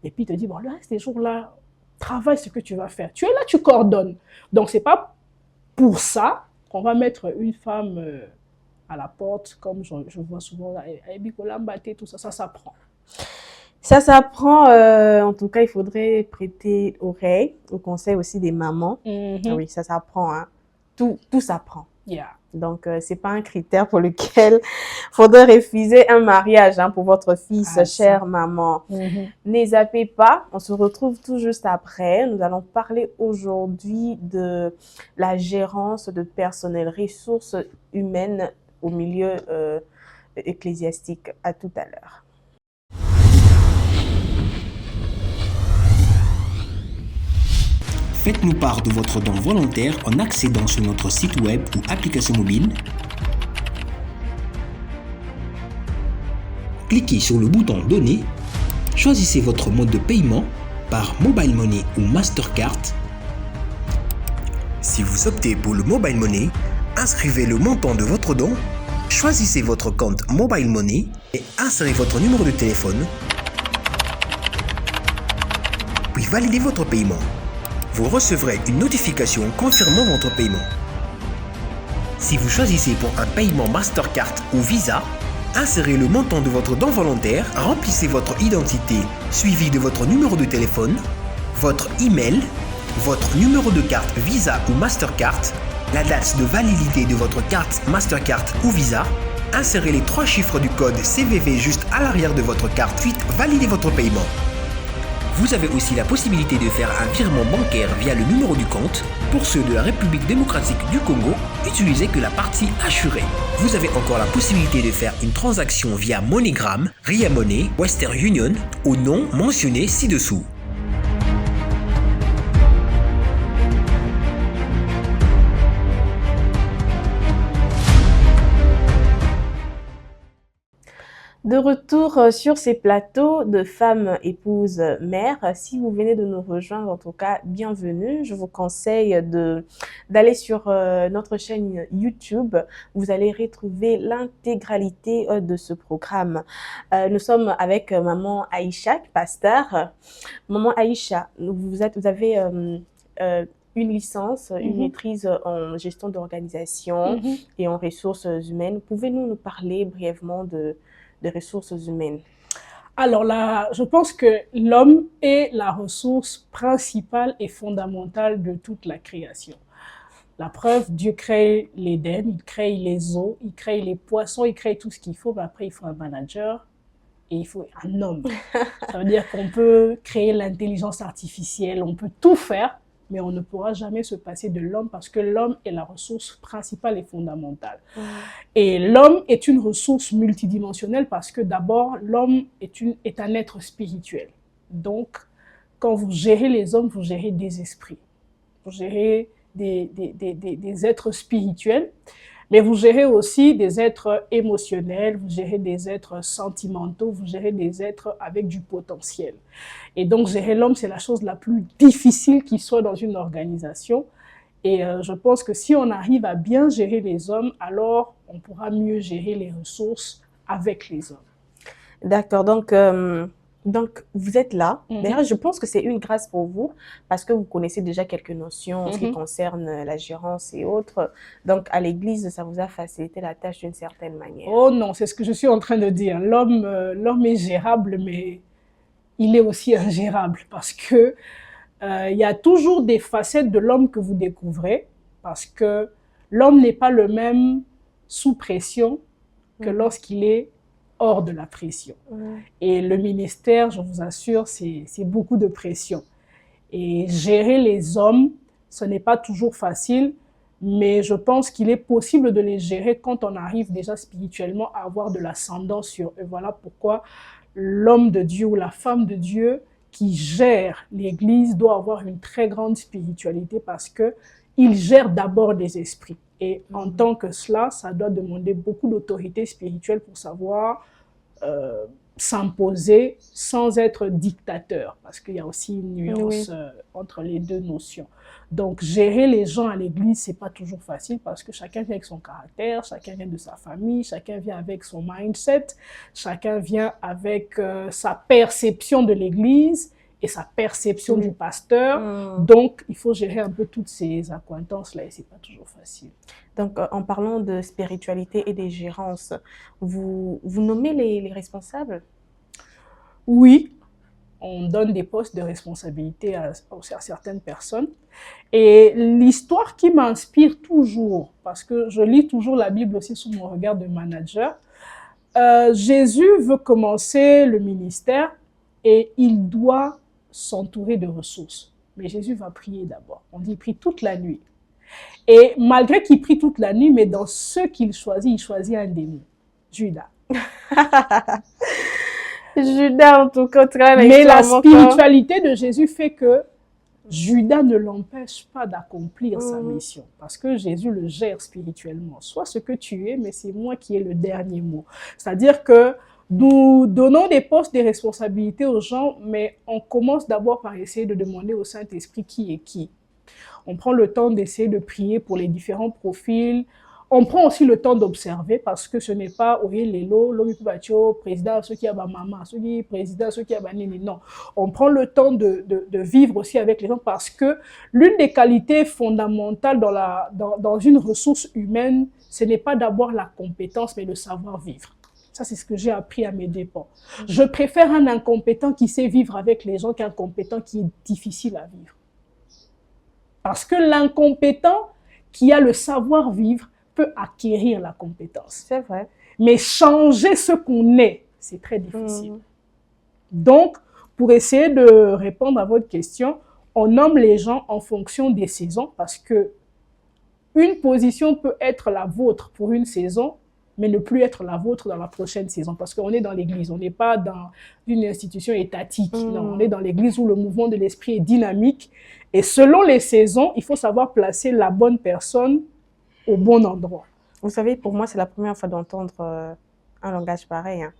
Et puis, il te dit, bon, le reste des jours-là, travaille ce que tu vas faire. Tu es là, tu coordonnes. Donc, ce n'est pas pour ça qu'on va mettre une femme à la porte, comme je vois souvent, tout ça, ça s'apprend. Ça s'apprend, en tout cas, il faudrait prêter oreille au conseil aussi des mamans. Oui, ça s'apprend, hein. Tout s'apprend. Yeah. Donc, c'est pas un critère pour lequel faudrait refuser un mariage hein, pour votre fils, chère maman. Ne zappez pas, on se retrouve tout juste après. Nous allons parler aujourd'hui de la gérance de personnel, ressources humaines au milieu ecclésiastique. À tout à l'heure. Faites-nous part de votre don volontaire en accédant sur notre site web ou application mobile. Cliquez sur le bouton Donner. Choisissez votre mode de paiement par Mobile Money ou Mastercard. Si vous optez pour le Mobile Money, inscrivez le montant de votre don, choisissez votre compte Mobile Money et insérez votre numéro de téléphone, puis validez votre paiement. Vous recevrez une notification confirmant votre paiement. Si vous choisissez pour un paiement Mastercard ou Visa, insérez le montant de votre don volontaire, remplissez votre identité suivi de votre numéro de téléphone, votre email, votre numéro de carte Visa ou Mastercard, la date de validité de votre carte Mastercard ou Visa, insérez les 3 chiffres du code CVV juste à l'arrière de votre carte, puis validez votre paiement. Vous avez aussi la possibilité de faire un virement bancaire via le numéro du compte. Pour ceux de la République démocratique du Congo, utilisez que la partie assurée. Vous avez encore la possibilité de faire une transaction via MoneyGram, Ria Money, Western Union au nom mentionné ci-dessous. De retour sur ces plateaux de femmes, épouses, mères. Si vous venez de nous rejoindre, en tout cas, bienvenue. Je vous conseille d'aller sur notre chaîne YouTube. Vous allez retrouver l'intégralité de ce programme. Nous sommes avec maman Aïcha, pasteur. Maman Aïcha, vous avez une licence, une maîtrise en gestion d'organisation et en ressources humaines. Pouvez-vous nous parler brièvement de ressources humaines? Alors là, je pense que l'homme est la ressource principale et fondamentale de toute la création. La preuve, Dieu crée l'Éden, il crée les eaux, il crée les poissons, il crée tout ce qu'il faut, mais après il faut un manager et il faut un homme. Ça veut dire qu'on peut créer l'intelligence artificielle, on peut tout faire, mais on ne pourra jamais se passer de l'homme parce que l'homme est la ressource principale et fondamentale. Et l'homme est une ressource multidimensionnelle parce que d'abord, l'homme est un être spirituel. Donc, quand vous gérez les hommes, vous gérez des esprits. Vous gérez des êtres spirituels. Mais vous gérez aussi des êtres émotionnels, vous gérez des êtres sentimentaux, vous gérez des êtres avec du potentiel. Et donc, gérer l'homme, c'est la chose la plus difficile qui soit dans une organisation. Et je pense que si on arrive à bien gérer les hommes, alors on pourra mieux gérer les ressources avec les hommes. D'accord, donc vous êtes là. D'ailleurs, je pense que c'est une grâce pour vous parce que vous connaissez déjà quelques notions en ce qui concerne la gérance et autres. Donc, à l'église, ça vous a facilité la tâche d'une certaine manière. Oh non, c'est ce que je suis en train de dire. L'homme est gérable, mais il est aussi ingérable parce que il y a toujours des facettes de l'homme que vous découvrez parce que l'homme n'est pas le même sous pression que lorsqu'il est hors de la pression. Et le ministère, je vous assure, c'est beaucoup de pression. Et gérer les hommes, ce n'est pas toujours facile, mais je pense qu'il est possible de les gérer quand on arrive déjà spirituellement à avoir de l'ascendant sur eux. Voilà pourquoi l'homme de Dieu ou la femme de Dieu qui gère l'Église doit avoir une très grande spiritualité parce qu'il gère d'abord des esprits. Et en tant que cela, ça doit demander beaucoup d'autorité spirituelle pour savoir s'imposer sans être dictateur, parce qu'il y a aussi une nuance entre les deux notions. Donc, gérer les gens à l'église, c'est pas toujours facile parce que chacun vient avec son caractère, chacun vient de sa famille, chacun vient avec son mindset, chacun vient avec sa perception de l'église et sa perception du pasteur. Donc, il faut gérer un peu toutes ces accointances-là et c'est pas toujours facile. Donc, en parlant de spiritualité et des gérances, vous nommez les responsables? Oui, on donne des postes de responsabilité à certaines personnes. Et l'histoire qui m'inspire toujours, parce que je lis toujours la Bible aussi sous mon regard de manager, Jésus veut commencer le ministère et il doit s'entourer de ressources. Mais Jésus va prier d'abord. On dit qu'il prie toute la nuit. Et malgré qu'il prie toute la nuit, mais dans ceux qu'il choisit, il choisit un démon, Judas. Judas, en tout cas, mais la spiritualité de Jésus fait que Judas ne l'empêche pas d'accomplir sa mission. Parce que Jésus le gère spirituellement. Sois ce que tu es, mais c'est moi qui ai le dernier mot. C'est-à-dire que nous donnons des postes de responsabilité aux gens, mais on commence d'abord par essayer de demander au Saint-Esprit qui est qui. On prend le temps d'essayer de prier pour les différents profils. On prend aussi le temps d'observer parce que ce n'est pas président, ceux qui a maman, ceux qui président, ceux qui a nini. Non, on prend le temps de vivre aussi avec les gens parce que l'une des qualités fondamentales dans une ressource humaine, ce n'est pas d'abord la compétence, mais le savoir-vivre. Ça, c'est ce que j'ai appris à mes dépens. Je préfère un incompétent qui sait vivre avec les gens qu'un compétent qui est difficile à vivre. Parce que l'incompétent qui a le savoir-vivre peut acquérir la compétence. C'est vrai. Mais changer ce qu'on est, c'est très difficile. Donc, pour essayer de répondre à votre question, on nomme les gens en fonction des saisons parce que une position peut être la vôtre pour une saison, mais ne plus être la vôtre dans la prochaine saison. Parce qu'on est dans l'église, on n'est pas dans une institution étatique. Non, on est dans l'église où le mouvement de l'esprit est dynamique. Et selon les saisons, il faut savoir placer la bonne personne au bon endroit. Vous savez, pour moi, c'est la première fois d'entendre un langage pareil. Hein.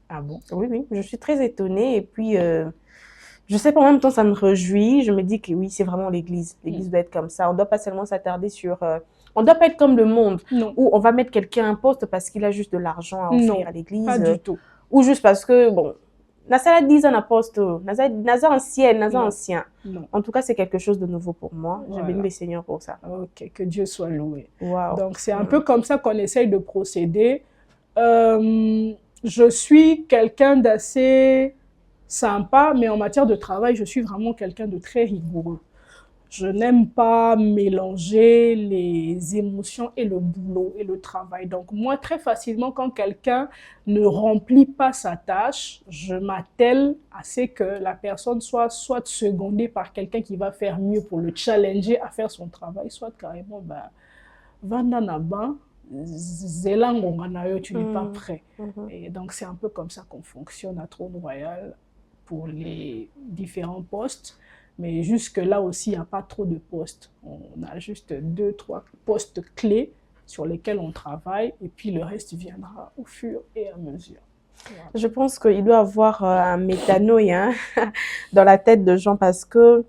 Ah bon? Oui, oui. Je suis très étonnée. Et puis, je sais pas, en même temps, ça me réjouit. Je me dis que oui, c'est vraiment l'église. L'église doit être comme ça. On ne doit pas seulement s'attarder sur... on ne doit pas être comme le monde, où on va mettre quelqu'un à un poste parce qu'il a juste de l'argent à offrir à l'église. Pas du tout. Ou juste parce que, bon, Nazara 10 ans à poste, Nazara ancien. Non. En tout cas, c'est quelque chose de nouveau pour moi. Voilà. Je bénis le Seigneur pour ça. Ok, que Dieu soit loué. Wow. Donc, c'est un peu comme ça qu'on essaye de procéder. Je suis quelqu'un d'assez sympa, mais en matière de travail, je suis vraiment quelqu'un de très rigoureux. Je n'aime pas mélanger les émotions et le boulot et le travail. Donc moi, très facilement, quand quelqu'un ne remplit pas sa tâche, je m'attelle à ce que la personne soit secondée par quelqu'un qui va faire mieux pour le challenger à faire son travail, soit carrément, tu n'es pas prêt. Et donc c'est un peu comme ça qu'on fonctionne à Trône Royal pour les différents postes. Mais jusque-là aussi, il n'y a pas trop de postes. On a juste 2-3 postes clés sur lesquels on travaille, et puis le reste viendra au fur et à mesure. Voilà. Je pense qu'il doit y avoir un métanoïa dans la tête de gens parce que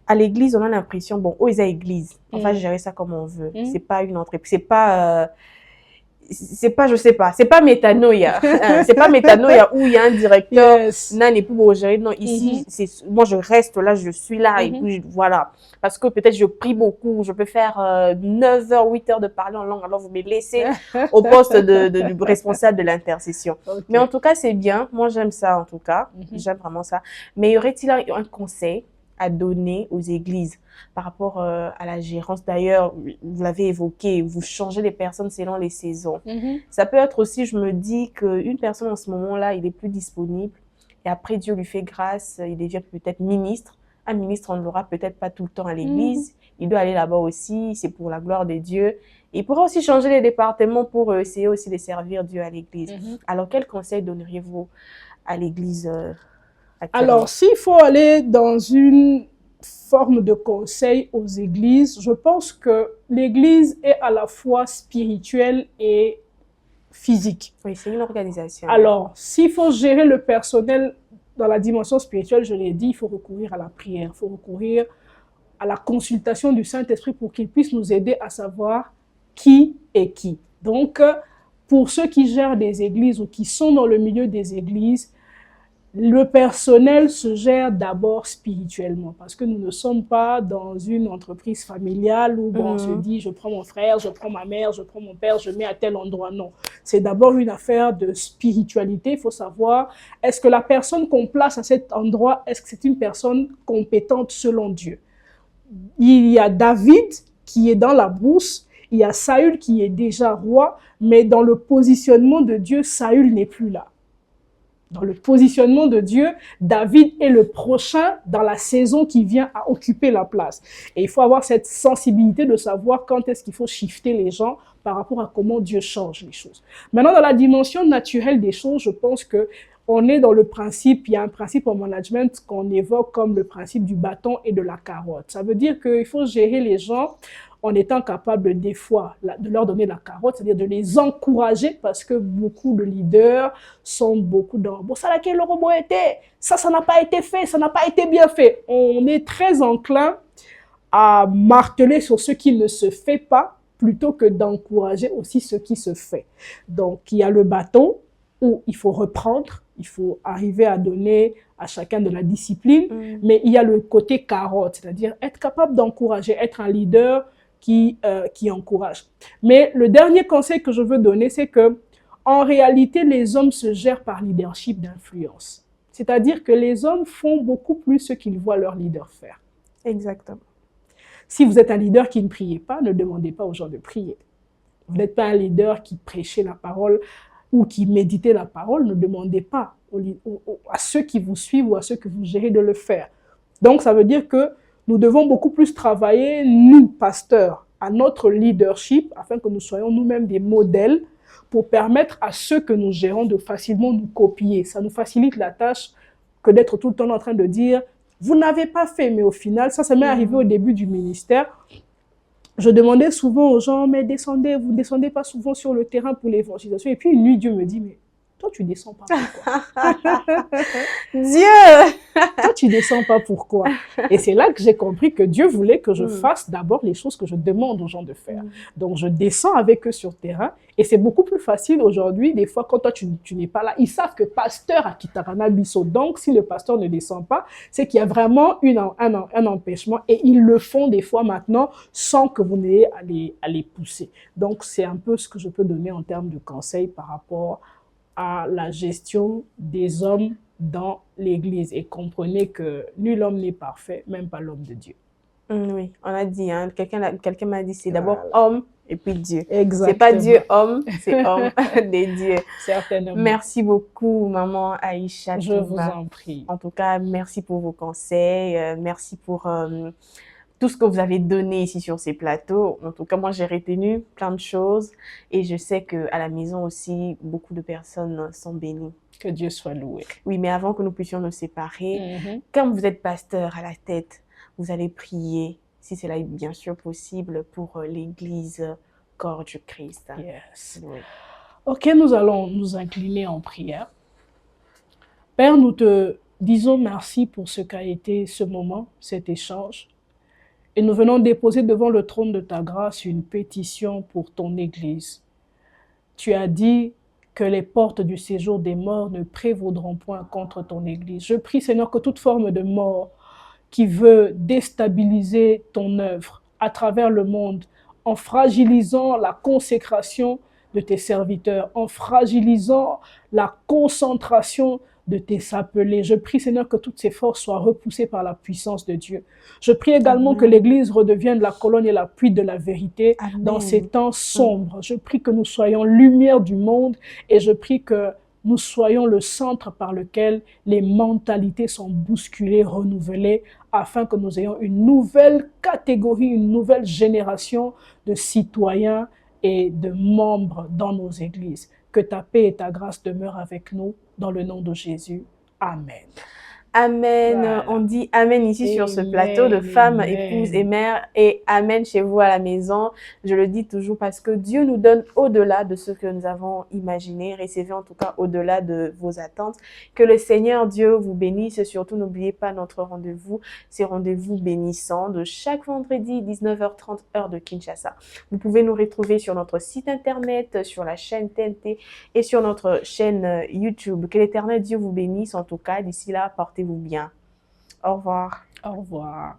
à l'église, on a l'impression, bon, où est la église? On va gérer ça comme on veut. C'est pas une entreprise, c'est pas, je sais pas, c'est pas métanoïa. C'est pas métanoïa où il y a un directeur, non, n'est plus pour gérer. Non, ici, moi, je reste là, je suis là, et puis voilà. Parce que peut-être je prie beaucoup, je peux faire 9 heures, 8 heures de parler en langue, alors vous me laissez au poste du responsable de l'intercession. Mais en tout cas, c'est bien. Moi, j'aime ça, en tout cas. J'aime vraiment ça. Mais y aurait-il un conseil à donner aux églises par rapport à la gérance? D'ailleurs, vous l'avez évoqué, vous changez les personnes selon les saisons. Ça peut être aussi, je me dis qu'une personne en ce moment-là, il est plus disponible et après Dieu lui fait grâce, il devient peut-être ministre. Un ministre, on ne l'aura peut-être pas tout le temps à l'église. Il doit aller là-bas aussi, c'est pour la gloire de Dieu. Il pourra aussi changer les départements pour essayer aussi de servir Dieu à l'église. Alors, quel conseil donneriez-vous à l'église Alors, s'il faut aller dans une forme de conseil aux églises, je pense que l'église est à la fois spirituelle et physique. Oui, c'est une organisation. Alors, s'il faut gérer le personnel dans la dimension spirituelle, je l'ai dit, il faut recourir à la prière, il faut recourir à la consultation du Saint-Esprit pour qu'il puisse nous aider à savoir qui est qui. Donc, pour ceux qui gèrent des églises ou qui sont dans le milieu des églises, le personnel se gère d'abord spirituellement parce que nous ne sommes pas dans une entreprise familiale où on se dit je prends mon frère, je prends ma mère, je prends mon père, je mets à tel endroit. Non, c'est d'abord une affaire de spiritualité. Il faut savoir, est-ce que la personne qu'on place à cet endroit, est-ce que c'est une personne compétente selon Dieu? Il y a David qui est dans la brousse, il y a Saül qui est déjà roi, mais dans le positionnement de Dieu, Saül n'est plus là. Dans le positionnement de Dieu, David est le prochain dans la saison qui vient à occuper la place. Et il faut avoir cette sensibilité de savoir quand est-ce qu'il faut shifter les gens par rapport à comment Dieu change les choses. Maintenant, dans la dimension naturelle des choses, je pense que on est dans le principe, il y a un principe en management qu'on évoque comme le principe du bâton et de la carotte. Ça veut dire qu'il faut gérer les gens en étant capable des fois de leur donner la carotte, c'est-à-dire de les encourager parce que beaucoup de leaders sont beaucoup dans « bon, ça laquelle le robot était, ça n'a pas été fait, ça n'a pas été bien fait ». On est très enclin à marteler sur ce qui ne se fait pas plutôt que d'encourager aussi ce qui se fait. Donc, il y a le bâton où il faut reprendre, il faut arriver à donner à chacun de la discipline, mais il y a le côté carotte, c'est-à-dire être capable d'encourager, être un leader qui encourage. Mais le dernier conseil que je veux donner, c'est que en réalité, les hommes se gèrent par leadership d'influence. C'est-à-dire que les hommes font beaucoup plus ce qu'ils voient leur leader faire. Exactement. Si vous êtes un leader qui ne priez pas, ne demandez pas aux gens de prier. Vous n'êtes pas un leader qui prêchez la parole ou qui méditait la parole, ne demandez pas à ceux qui vous suivent ou à ceux que vous gérez de le faire. Donc, ça veut dire que nous devons beaucoup plus travailler, nous, pasteurs, à notre leadership, afin que nous soyons nous-mêmes des modèles pour permettre à ceux que nous gérons de facilement nous copier. Ça nous facilite la tâche que d'être tout le temps en train de dire « vous n'avez pas fait », mais au final, ça m'est arrivé au début du ministère. Je demandais souvent aux gens « mais descendez, vous ne descendez pas souvent sur le terrain pour l'évangélisation ». Et puis une nuit, Dieu me dit « mais toi, tu descends pas pourquoi ?» Dieu Toi, tu descends pas pourquoi? Et c'est là que j'ai compris que Dieu voulait que je fasse d'abord les choses que je demande aux gens de faire. Donc, je descends avec eux sur le terrain et c'est beaucoup plus facile aujourd'hui. Des fois, quand toi, tu n'es pas là, ils savent que pasteur a Kitarana Bisso. Donc, si le pasteur ne descend pas, c'est qu'il y a vraiment un empêchement et ils le font des fois maintenant sans que vous n'ayez à les pousser. Donc, c'est un peu ce que je peux donner en termes de conseils par rapport à la gestion des hommes dans l'Église. Et comprenez que nul homme n'est parfait, même pas l'homme de Dieu. Oui, on a dit, hein, quelqu'un m'a dit, c'est d'abord homme et puis Dieu. Exactement. C'est pas Dieu homme, c'est homme des dieux. Certainement. Merci beaucoup, maman Aïcha. Je vous en prie. En tout cas, merci pour vos conseils, merci pour tout ce que vous avez donné ici sur ces plateaux. En tout cas, moi, j'ai retenu plein de choses et je sais qu'à la maison aussi, beaucoup de personnes sont bénies. Que Dieu soit loué. Oui, mais avant que nous puissions nous séparer, comme vous êtes pasteur à la tête, vous allez prier, si cela est bien sûr possible, pour l'Église corps du Christ. Yes. Oui. Ok, nous allons nous incliner en prière. Père, nous te disons merci pour ce qu'a été ce moment, cet échange. Et nous venons déposer devant le trône de ta grâce une pétition pour ton Église. Tu as dit que les portes du séjour des morts ne prévaudront point contre ton Église. Je prie, Seigneur, que toute forme de mort qui veut déstabiliser ton œuvre à travers le monde, en fragilisant la consécration de tes serviteurs, en fragilisant la concentration de tes appelés. Je prie, Seigneur, que toutes ces forces soient repoussées par la puissance de Dieu. Je prie également que l'Église redevienne la colonne et l'appui de la vérité dans ces temps sombres. Je prie que nous soyons lumière du monde et je prie que nous soyons le centre par lequel les mentalités sont bousculées, renouvelées, afin que nous ayons une nouvelle catégorie, une nouvelle génération de citoyens et de membres dans nos églises. Que ta paix et ta grâce demeurent avec nous, dans le nom de Jésus. Amen. Amen. Voilà. On dit Amen ici sur ce plateau de femmes, épouses et mères, et Amen chez vous à la maison. Je le dis toujours parce que Dieu nous donne au-delà de ce que nous avons imaginé. Recevez en tout cas au-delà de vos attentes. Que le Seigneur Dieu vous bénisse. Et surtout, n'oubliez pas notre rendez-vous, ces rendez-vous bénissants de chaque vendredi 19h30 heure de Kinshasa. Vous pouvez nous retrouver sur notre site internet, sur la chaîne TNT et sur notre chaîne YouTube. Que l'Éternel Dieu vous bénisse en tout cas. D'ici là, portez-vous bien. Au revoir. Au revoir.